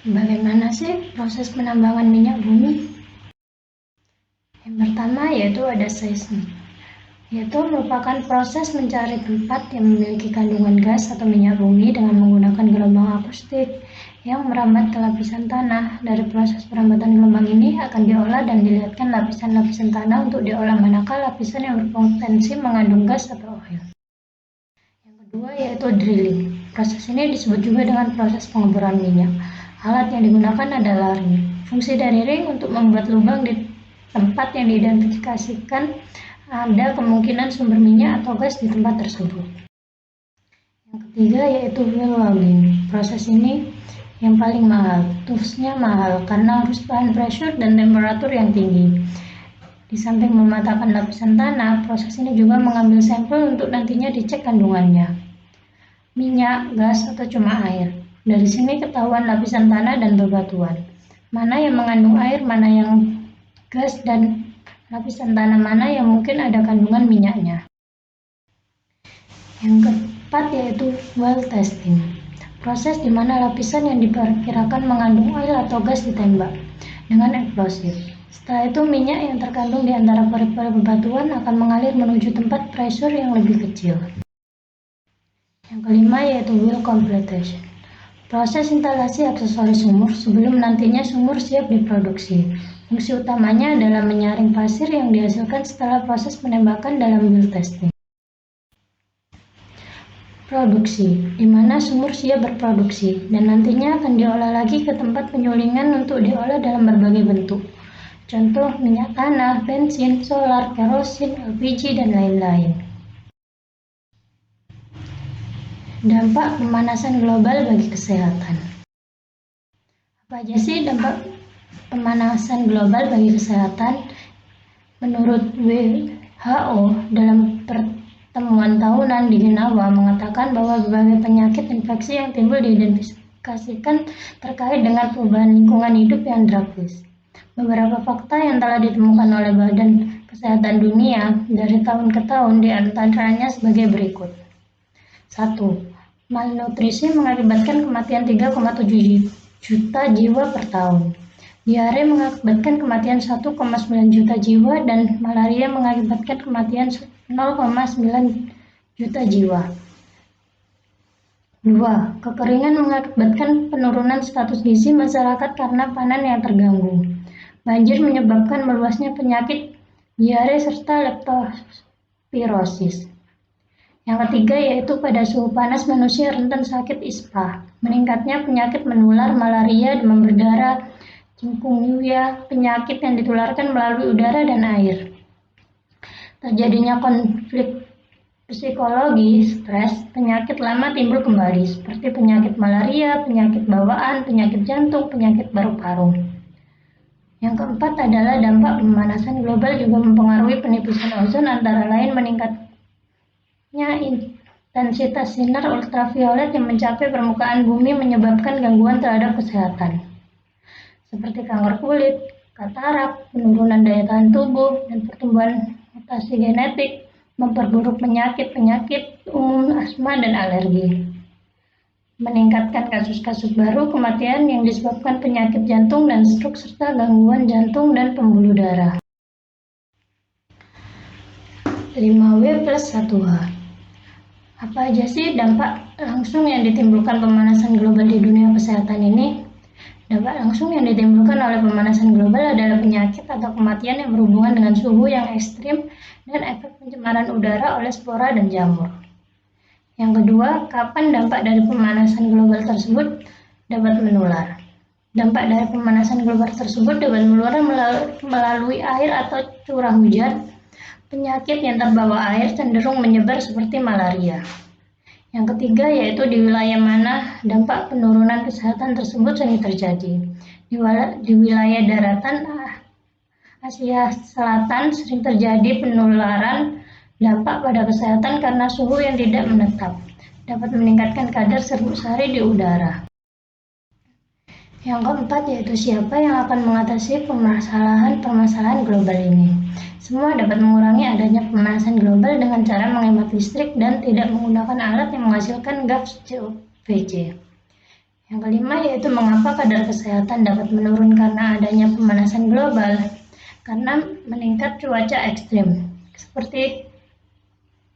Bagaimana sih proses penambangan minyak bumi? Yang pertama yaitu ada seismik, yaitu merupakan proses mencari tempat yang memiliki kandungan gas atau minyak bumi dengan menggunakan gelombang akustik yang merambat ke lapisan tanah. Dari proses perambatan gelombang ini akan diolah dan dilihatkan lapisan-lapisan tanah untuk diolah manakah lapisan yang berpotensi mengandung gas atau oil. Yang kedua yaitu drilling. Proses ini disebut juga dengan proses pengeboran minyak. Alat yang digunakan adalah ring. Fungsi dari ring untuk membuat lubang di tempat yang diidentifikasikan ada kemungkinan sumber minyak atau gas di tempat tersebut. Yang ketiga yaitu well logging. Proses ini yang paling mahal. Toolsnya mahal karena harus tahan pressure dan temperatur yang tinggi. Di samping mematahkan lapisan tanah, proses ini juga mengambil sampel untuk nantinya dicek kandungannya. Minyak, gas, atau cuma air. Dari sini ketahuan lapisan tanah dan bebatuan. Mana yang mengandung air, mana yang gas, dan lapisan tanah mana yang mungkin ada kandungan minyaknya. Yang keempat yaitu well testing. Proses di mana lapisan yang diperkirakan mengandung oil atau gas ditembak dengan eksplosif. Setelah itu minyak yang terkandung di antara pori-pori bebatuan akan mengalir menuju tempat pressure yang lebih kecil. Yang kelima yaitu well completion. Proses instalasi aksesoris sumur sebelum nantinya sumur siap diproduksi. Fungsi utamanya adalah menyaring pasir yang dihasilkan setelah proses penembakan dalam well testing. Produksi, di mana sumur siap berproduksi dan nantinya akan diolah lagi ke tempat penyulingan untuk diolah dalam berbagai bentuk. Contoh minyak tanah, bensin, solar, kerosin, LPG, dan lain-lain. Dampak pemanasan global bagi kesehatan. Apa aja sih dampak pemanasan global bagi kesehatan? Menurut WHO, dalam pertemuan tahunan di Genewa mengatakan bahwa berbagai penyakit infeksi yang timbul diidentifikasikan terkait dengan perubahan lingkungan hidup yang drastis. Beberapa fakta yang telah ditemukan oleh Badan Kesehatan Dunia dari tahun ke tahun diantaranya sebagai berikut. 1. Malnutrisi mengakibatkan kematian 3,7 juta jiwa per tahun. Diare mengakibatkan kematian 1,9 juta jiwa dan malaria mengakibatkan kematian 0,9 juta jiwa. 2. Kekeringan mengakibatkan penurunan status gizi masyarakat karena panen yang terganggu. Banjir menyebabkan meluasnya penyakit diare serta leptospirosis. Yang ketiga yaitu pada suhu panas manusia rentan sakit ispa, meningkatnya penyakit menular, malaria, demam berdarah, chikungunya, penyakit yang ditularkan melalui udara dan air. Terjadinya konflik psikologi, stres, penyakit lama timbul kembali seperti penyakit malaria, penyakit bawaan, penyakit jantung, penyakit paru-paru. Yang keempat adalah dampak pemanasan global juga mempengaruhi penipisan ozon, antara lain meningkatnya intensitas sinar ultraviolet yang mencapai permukaan bumi menyebabkan gangguan terhadap kesehatan seperti kanker kulit, katarak, penurunan daya tahan tubuh, dan pertumbuhan mutasi genetik, memperburuk penyakit umum, asma, dan alergi. Meningkatkan kasus-kasus baru kematian yang disebabkan penyakit jantung dan stroke serta gangguan jantung dan pembuluh darah. 5W plus 1H. Apa aja sih dampak langsung yang ditimbulkan pemanasan global di dunia kesehatan ini? Dampak langsung yang ditimbulkan oleh pemanasan global adalah penyakit atau kematian yang berhubungan dengan suhu yang ekstrim dan efek pencemaran udara oleh spora dan jamur. Yang kedua, kapan dampak dari pemanasan global tersebut dapat menular? Dampak dari pemanasan global tersebut dapat menular melalui air atau curah hujan. Penyakit yang terbawa air cenderung menyebar seperti malaria. Yang ketiga yaitu di wilayah mana dampak penurunan kesehatan tersebut sering terjadi. Di wilayah daratan Asia Selatan sering terjadi penularan dampak pada kesehatan karena suhu yang tidak menetap, dapat meningkatkan kadar serbuk sari di udara. Yang keempat yaitu siapa yang akan mengatasi permasalahan global ini. Semua dapat mengurangi adanya pemanasan global dengan cara menghemat listrik dan tidak menggunakan alat yang menghasilkan gas COPD. Yang kelima yaitu mengapa kadar kesehatan dapat menurun karena adanya pemanasan global, karena meningkat cuaca ekstrim. Seperti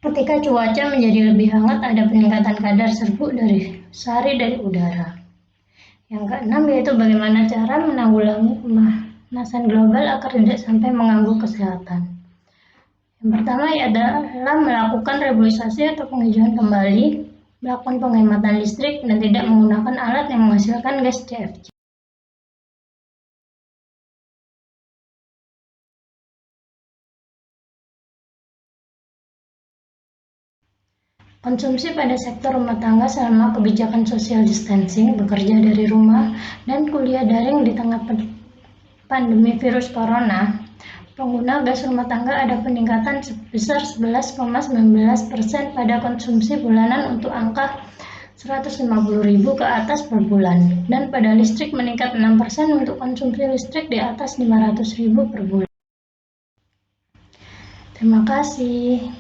ketika cuaca menjadi lebih hangat, ada peningkatan kadar serbuk dari sari dari udara. Yang keenam yaitu bagaimana cara menanggulangi pemanasan global agar tidak sampai mengganggu kesehatan. Yang pertama adalah melakukan reboisasi atau penghijauan kembali, melakukan penghematan listrik, dan tidak menggunakan alat yang menghasilkan gas CFC. Konsumsi pada sektor rumah tangga selama kebijakan social distancing, bekerja dari rumah, dan kuliah daring di tengah pandemi virus corona, pengguna gas rumah tangga ada peningkatan sebesar 11,19% pada konsumsi bulanan untuk angka 150.000 ke atas per bulan, dan pada listrik meningkat 6% untuk konsumsi listrik di atas 500.000 per bulan. Terima kasih.